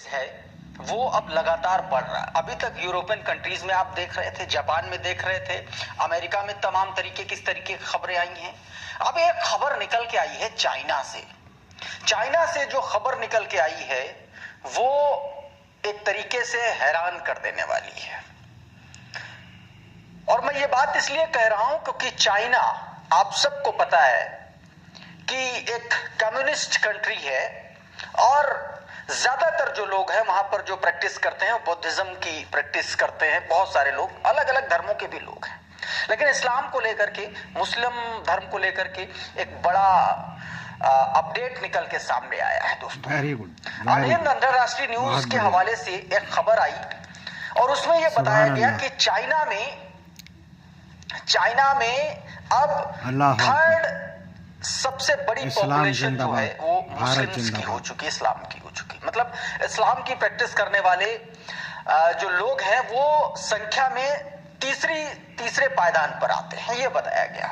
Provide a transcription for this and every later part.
है वो अब लगातार बढ़ रहा है। अभी तक यूरोपियन कंट्रीज में आप देख रहे थे, जापान में देख रहे थे, अमेरिका में तमाम तरीके किस तरीके की खबरें आई हैं। अब एक खबर निकल के आई है चाइना से। चाइना से जो खबर निकल के आई है वो एक तरीके से हैरान कर देने वाली है। और मैं ये बात इसलिए कह रहा हूं क्योंकि चाइना, आप सबको पता है कि एक कम्युनिस्ट कंट्री है और ज्यादातर जो लोग हैं वहां पर जो प्रैक्टिस करते हैं वो बुद्धिज्म की प्रैक्टिस करते हैं। बहुत सारे लोग, अलग अलग धर्मों के भी लोग हैं, लेकिन इस्लाम को लेकर के, मुस्लिम धर्म को लेकर के एक बड़ा अपडेट निकल के सामने आया है दोस्तों। Very good. ऑल हिंद अंतरराष्ट्रीय न्यूज के हवाले से एक खबर आई और उसमें यह बताया गया कि चाइना में अब थर्ड सबसे बड़ी पॉपुलेशन जो है वो मुस्लिम्स की हो चुकी है, इस्लाम की हो चुकी है। मतलब इस्लाम की प्रैक्टिस करने वाले जो लोग हैं वो संख्या में तीसरे पायदान पर आते हैं, ये बताया गया।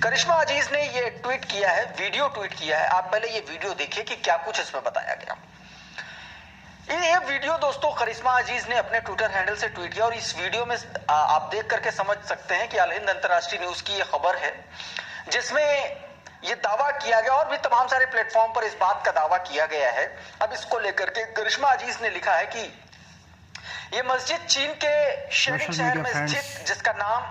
करिश्मा अजीज ने ये ट्वीट किया है, वीडियो ट्वीट किया है। आप पहले ये वीडियो देखिए कि क्या कुछ इसमें बताया गया। ये वीडियो दोस्तों करिश्मा अजीज ने अपने ट्विटर हैंडल से ट्वीट किया और इस वीडियो में आप देख करके समझ सकते हैं कि अल हिंद अंतरराष्ट्रीय न्यूज की ये खबर है जिसमें ये दावा किया गया और भी तमाम सारे प्लेटफॉर्म पर इस बात का दावा किया गया है। अब इसको लेकर के करिश्मा अजीज ने लिखा है कि ये मस्जिद चीन के शेरिंग शहर में स्थित जिसका नाम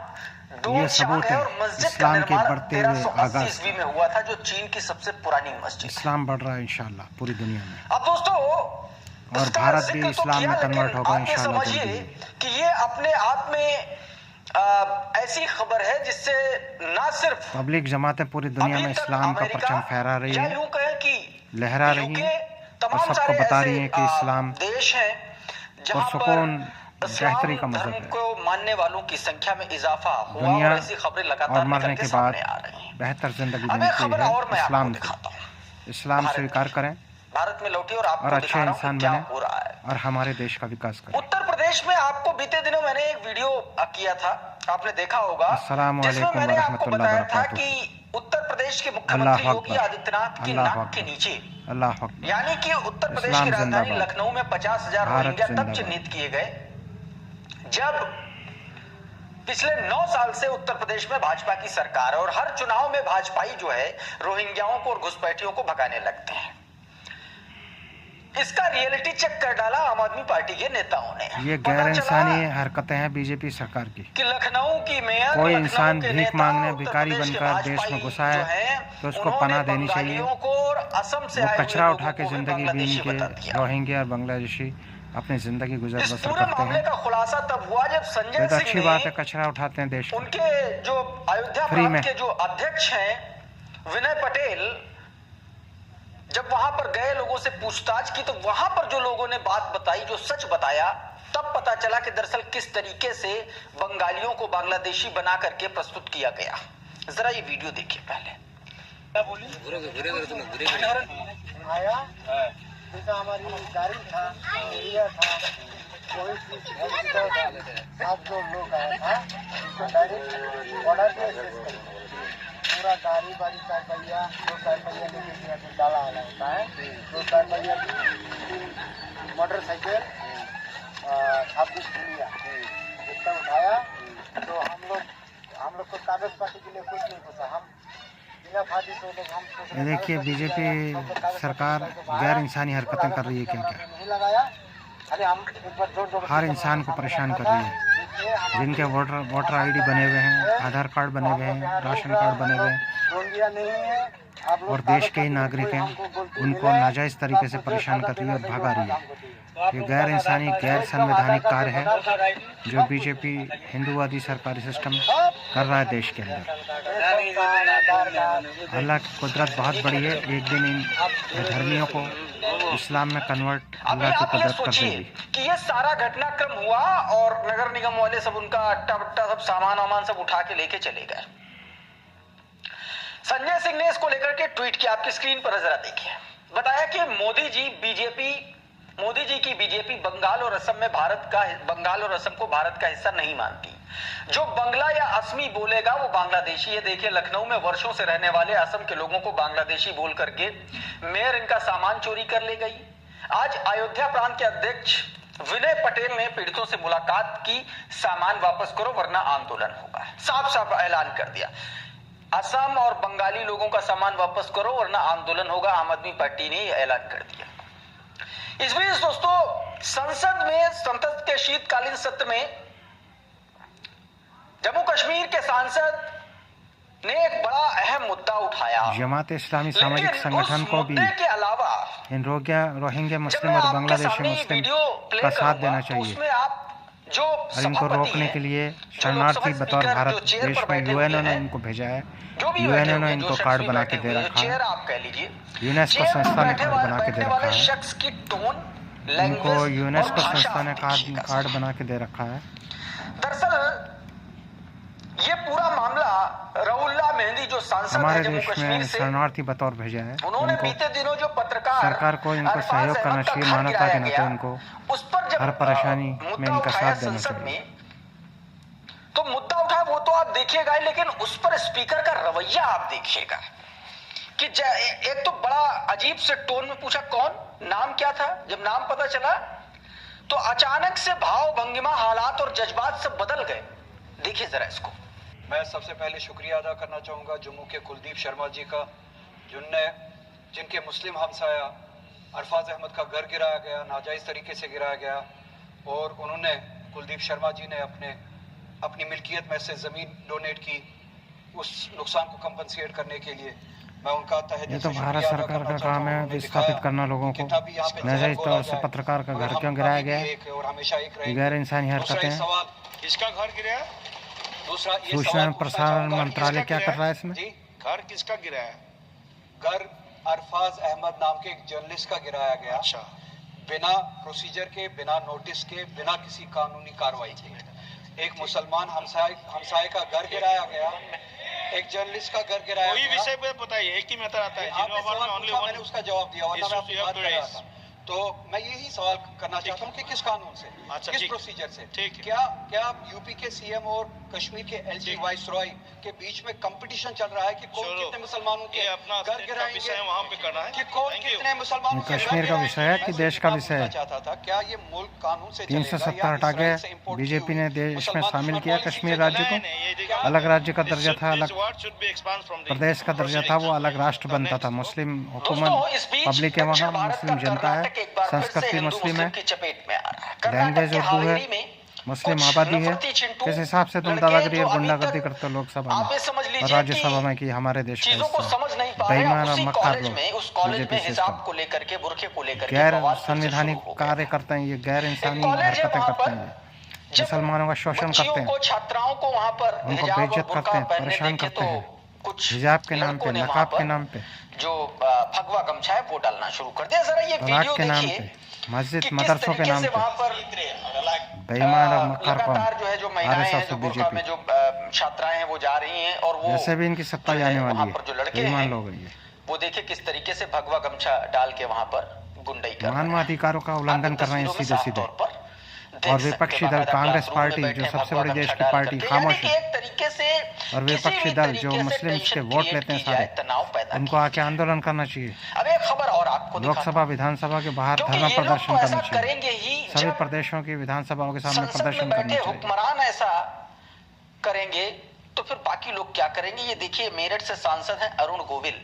डोंगचांग है और मस्जिद का निर्माण 1380 ईस्वी में हुआ था, जो चीन की सबसे पुरानी मस्जिद। इस्लाम बढ़ रहा है इंशाल्लाह पूरी दुनिया में। अब दोस्तों और भारत भी इस्लाम में कन्वर्ट होगा इंशाल्लाह। समझिए कि ये अपने आप में ऐसी खबर है जिससे ना सिर्फ पब्लिक जमातें पूरी दुनिया में इस्लाम का परचम फहरा रही है, लहरा रही है और सबको बता रही है कि इस्लाम देश है और सुकून बेहतरी का मजहब है। को मानने वालों की संख्या में इजाफा हुआ दुनिया और ऐसी खबरें लगातार और मरने के बाद आ रही हैं। बेहतर जिंदगी मिलती है इस्लाम से। इस्लाम स्वीकार करें, भारत में लौटी और आपको अच्छे इंसान क्या बने हो रहा है और हमारे देश का विकास करें। उत्तर प्रदेश में आपको बीते दिनों मैंने एक वीडियो किया था, आपने देखा होगा, जिसमें मैंने आपको बताया था कि उत्तर प्रदेश के मुख्यमंत्री योगी आदित्यनाथ की नाक के नीचे, यानी कि उत्तर प्रदेश की राजधानी लखनऊ में 50,000 रोहिंग्या तब चिन्हित किए गए जब पिछले 9 साल से उत्तर प्रदेश में भाजपा की सरकार है और हर चुनाव में भाजपाई जो है रोहिंग्याओं को और घुसपैठियों को भगाने लगते हैं। इसका रियलिटी चेक कर डाला आम आदमी पार्टी के नेताओं ने। ये गैर इंसानी हरकतें हैं बीजेपी सरकार की कि लखनऊ की मेयर, कोई इंसान भीख मांगने भिखारी बनकर देश में घुसा है तो उसको पनाह देनी चाहिए। वो कचरा उठा के जिंदगी बीन के रोहिंग्या और बांग्लादेशी अपनी जिंदगी गुजर बसर करते हैं। का खुलासा तब हुआ जब संजय सिंह अच्छी बात है, कचरा उठाते हैं देश, उनके जो अयोध्या प्रांत के जो अध्यक्ष हैं विनय पटेल, जब वहां पर गए लोगों से पूछताछ की तो वहां पर जो लोगों ने बात बताई, जो सच बताया, तब पता चला कि दरअसल किस तरीके से बंगालियों को बांग्लादेशी बना करके प्रस्तुत किया गया। जरा ये वीडियो देखिए पहले। हमारी गाड़ी था, एरिया था, कोई सात जो लोग आया था उसको डायरेक्ट बॉर्डर पे पूरा गाड़ी बारी 4 पहिया 2 4 पहिया लेके गया जो डाला वाला होता है, 2 4 पहिया मोटरसाइकिल 26 पुलिया इतना उठाया। तो हम लोग को कागज पाती के लिए कुछ नहीं पूछा। हम देखिए बीजेपी सरकार गैर इंसानी हरकतें कर रही है। क्या हर इंसान को परेशान कर रही है। जिनके वोटर आईडी बने हुए हैं, आधार कार्ड बने हुए हैं, राशन कार्ड बने हुए हैं और देश के ही नागरिक हैं, उनको नाजायज तरीके से परेशान कर रही है और भगा रही है। ये गैर इंसानी गैर संवैधानिक कार्य है जो बीजेपी हिंदूवादी सरकारी सिस्टम कर रहा है देश के अंदर। अल्लाह की कुदरत बहुत बड़ी है, एक दिन इन धर्मियों को इस्लाम में कन्वर्ट अल्लाह की कुदरत कर देगी। कि ये सारा घटनाक्रम हुआ और नगर निगम वाले सब उनका अट्टा बट्टा सब सामान वामान सब उठा के लेके चले गए। संजय सिंह ने इसको लेकर के ट्वीट किया, आपकी स्क्रीन पर जरा देखिए। बताया कि मोदी जी की बीजेपी बंगाल और असम को भारत का हिस्सा नहीं मानती। जो बंगला या असमी बोलेगा वो बांग्लादेशी है। देखिए लखनऊ में वर्षों से रहने वाले असम के लोगों को बांग्लादेशी बोल करके मेयर इनका सामान चोरी कर ले गई। आज अयोध्या प्रांत के अध्यक्ष विनय पटेल ने पीड़ितों से मुलाकात की, सामान वापस करो वरना आंदोलन होगा। साफ साफ ऐलान कर दिया, असम और बंगाली लोगों का सामान वापस करो वरना आंदोलन होगा। आम आदमी पार्टी ने ऐलान कर दिया। इस बीच दोस्तों, संसद के शीतकालीन सत्र में जम्मू कश्मीर के सांसद ने एक बड़ा अहम मुद्दा उठाया। जमात इस्लामी सामाजिक संगठन को भी के अलावा इन रोहिंग्या मुस्लिम और बांग्लादेशी मुस्लिम का साथ देना चाहिए और इनको रोकने के लिए शरणार्थी बतौर भारत देश में यूएनओ ने इनको भेजा है। यूएनओ ने इनको कार्ड बना के दे रखा है, यूनेस्को संस्था ने कार्ड बना के दे रखा है, इनको यूनेस्को संस्था ने कार्ड बना के दे रखा है। दरअसल ये पूरा मामला रउल्ला मेहंदी जो सांसद हमारे है जम्मू देश कश्मीर में से, शरणार्थी बतौर भेजा है। उन्होंने बीते दिनों जो पत्रकार सरकार को इनको सहयोग करना चाहिए, मानवता के नाते इनको उस पर जब हर परेशानी में इनका साथ देना संसद चाहिए। में तो मुद्दा उठा, वो तो आप देखिएगा, लेकिन उस पर स्पीकर का रवैया आप देखिएगा कि एक तो बड़ा अजीब से टोन में पूछा कौन, नाम क्या था। जब नाम पता चला तो अचानक से भाव भंगिमा, हालात और जज्बात सब बदल गए। देखिए जरा इसको। मैं सबसे पहले शुक्रिया अदा करना चाहूँगा जम्मू के कुलदीप शर्मा जी का, जिनके मुस्लिम हमसाया अरफाज अहमद का घर गिराया गया, नाजायज़ तरीके से गिराया गया, और उन्होंने कुलदीप शर्मा जी ने अपनी मिल्कियत में से ज़मीन डोनेट की उस नुकसान को कंपनसेट करने के लिए। मैं उनका ये तो भारत सरकार का काम है विस्थापित करना लोगों को। नाजायज़ तौर से पत्रकार का घर क्यों गिराया गया, ये गैर इंसानी हरकतें हैं। किसका घर गिरा? दूसरा सूचना एवं प्रसारण मंत्रालय क्या कर रहा है इसमें? घर किसका गिराया? घर अरफाज अहमद नाम के एक जर्नलिस्ट का गिराया गया। अच्छा। बिना प्रोसीजर के, बिना नोटिस के, बिना किसी कानूनी कार्रवाई के एक मुसलमान हमसाये का घर गिराया गया, एक जर्नलिस्ट का घर गिराया गया। कोई विषय पे बताइए, एक ही मैटर आता है। मैंने उसका जवाब दिया, वरना मैं आपकी बात कर रहा था। तो मैं यही सवाल करना चाहता हूँ कि किस कानून से, किस प्रोसीजर से, क्या यूपी के सीएम और कश्मीर के एलजी वाइसरॉय के बीच में कंपटीशन चल रहा है कि कौन कितने मुसलमानों के घर गिराएंगे, वहाँ पे करना है कि कौन कितने मुसलमानों के कश्मीर का विषय है कि देश का विषय है? चाहता था क्या ये मुल्क कानून से 370 हटा के बीजेपी ने देश में शामिल किया कश्मीर राज्य को। अलग राज्य का दर्जा था, अलग प्रदेश का दर्जा था, वो अलग राष्ट्र बनता था। मुस्लिम हुकूमत पब्लिक है, वहाँ मुस्लिम जनता है, संस्कृति मुस्लिम है, लैंग्वेज उर्दू है, मुस्लिम आबादी है। किस हिसाब से तुम दादागिरी और गुंडागर्दी करते हो लोकसभा में और राज्यसभा में कि हमारे देश का हिस्सा बेईमान और मक्कार लोग बीजेपी सिस्टम गैर संवैधानिक कार्य करते हैं, ये गैर इंसानी हरकतें करते हैं, ये मुसलमानों का शोषण करते हैं, उनको बेइज्जत करते हैं, परेशान करते हैं, हिजाब के नाम पे, नकाब के नाम पे, जो भगवा गमछा है वो डालना शुरू कर दिया। जरा ये वीडियो के नाम देखिए, पे, मस्जिद मदरसों के नाम पे बेईमान और मक्कार कौन? आरएसएस और बीजेपी जो छात्राएं हैं वो जा रही हैं और वो जैसे भी इनकी सत्ता जाने वाली है, जो लड़के बेईमान लोग हैं ये। वो देखिए किस तरीके से भगवा गमछा डाल के वहां पर गुंडई कर रहे हैं, मानवाधिकारों का उल्लंघन कर रहे हैं सीधे सीधे। और विपक्षी दल कांग्रेस पार्टी जो सबसे बड़ी देश की पार्टी खामोश है, और विपक्षी दल जो मुस्लिम्स के वोट लेते हैं सारे, उनको आके आंदोलन करना चाहिए। अब एक खबर और आपको लोकसभा विधानसभा के बाहर धरना प्रदर्शन करना चाहिए, करेंगे ही सभी प्रदेशों की विधानसभाओं के सामने प्रदर्शन करना चाहिए। हुक्मरान ऐसा करेंगे तो फिर बाकी लोग क्या करेंगे? ये देखिए, मेरठ से सांसद हैं अरुण गोविल।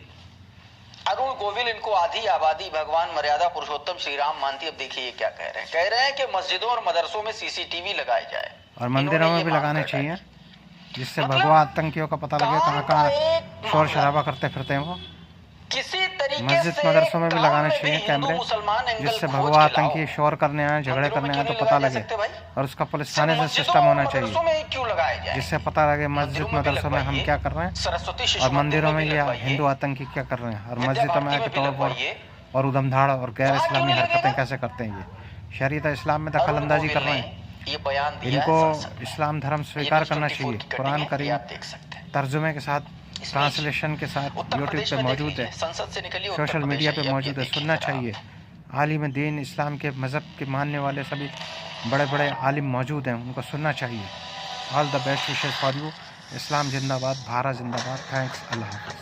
इनको आधी आबादी भगवान मर्यादा पुरुषोत्तम श्री राम मानती। अब देखिए ये क्या कह रहे हैं कि मस्जिदों और मदरसों में सीसीटीवी लगाए जाए और मंदिरों में भी लगाने चाहिए, जिससे भगवा आतंकियों का पता लगे कहाँ कहाँ शोर शराबा करते फिरते हैं वो। किसी तरीके मस्जिद मदरसों में भी लगाने चाहिए कैमरे, जिससे भगवा आतंकी शोर करने आए, झगड़े करने आए तो पता लगे, और उसका पुलिस थाने से सिस्टम होना चाहिए, जिससे पता लगे मस्जिद मदरसों में हम क्या कर रहे हैं और मंदिरों में ये हिंदू आतंकी क्या कर रहे हैं, और मस्जिदों में आके तोड़फोड़ और उधमधाड़ और गैर इस्लामी हरकतें कैसे करते हैं। ये शरीयत इस्लाम में दखल अंदाजी कर रहे हैं। इनको इस्लाम धर्म स्वीकार करना चाहिए। कुरान करीम तर्जुमे के साथ, ट्रांसलेशन के साथ यूट्यूब पे मौजूद है, सोशल मीडिया पे मौजूद है, सुनना चाहिए। आलिम दीन इस्लाम के मज़हब के मानने वाले सभी बड़े बड़े आलिम मौजूद हैं, उनको सुनना चाहिए। All the best wishes for you. Islam जिंदाबाद, भारत जिंदाबाद। थैंक्स, अल्लाह हाफ़िज़।